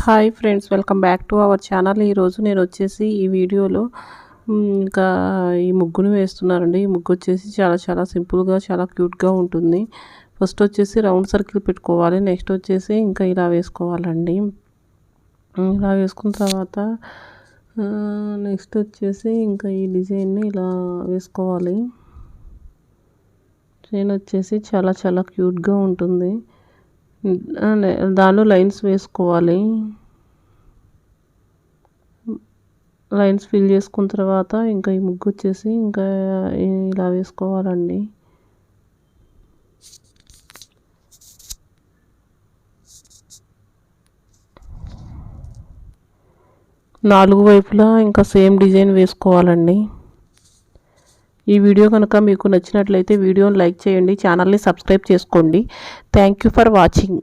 Hi friends, welcome back to our channel. ఈరోజు నేను వచ్చేసి ఈ వీడియోలో ఇంకా ఈ ముగ్గును వేస్తున్నానండి. ఈ ముగ్గు వచ్చేసి చాలా సింపుల్గా చాలా క్యూట్గా ఉంటుంది. ఫస్ట్ వచ్చేసి రౌండ్ సర్కిల్ పెట్టుకోవాలి. నెక్స్ట్ వచ్చేసి ఇంకా ఇలా వేసుకోవాలండి. ఇలా వేసుకున్న తర్వాత నెక్స్ట్ వచ్చేసి ఇంకా ఈ డిజైన్ని ఇలా వేసుకోవాలి. చైన్ వచ్చేసి చాలా క్యూట్గా ఉంటుంది. దానిలో లైన్స్ వేసుకోవాలి. లైన్స్ ఫిల్ చేసుకున్న తర్వాత ఇంకా ఈ ముగ్గు వచ్చేసి ఇంకా ఇలా వేసుకోవాలండి. నాలుగు వైపులా ఇంకా సేమ్ డిజైన్ వేసుకోవాలండి. ఈ వీడియో కనుక మీకు నచ్చినట్లయితే వీడియోని లైక్ చేయండి, ఛానల్ని సబ్స్క్రైబ్ చేసుకోండి. Thank you for watching.